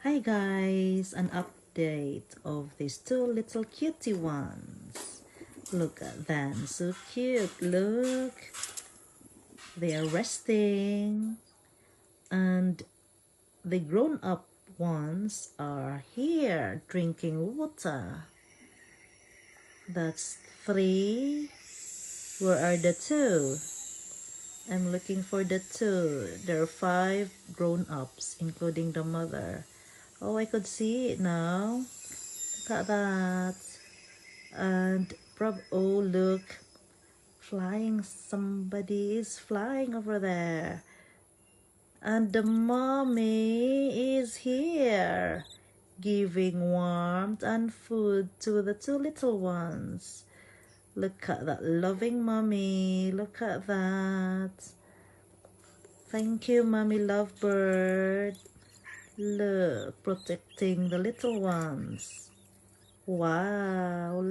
Hi guys, an update of these two little cutie ones. Look at them, so cute. Look, they are resting, and the grown-up ones are here drinking water. That's three. Where are the two? I'm looking for the two. There are five grown-ups, including the mother. Oh, I could see it now. Look at that. And oh, look, flying. Somebody is flying over there. And the mommy is here, giving warmth and food to the two little ones. Look at that loving mommy. Look at that. Thank you, mommy lovebird. Look, protecting the little ones. Wow,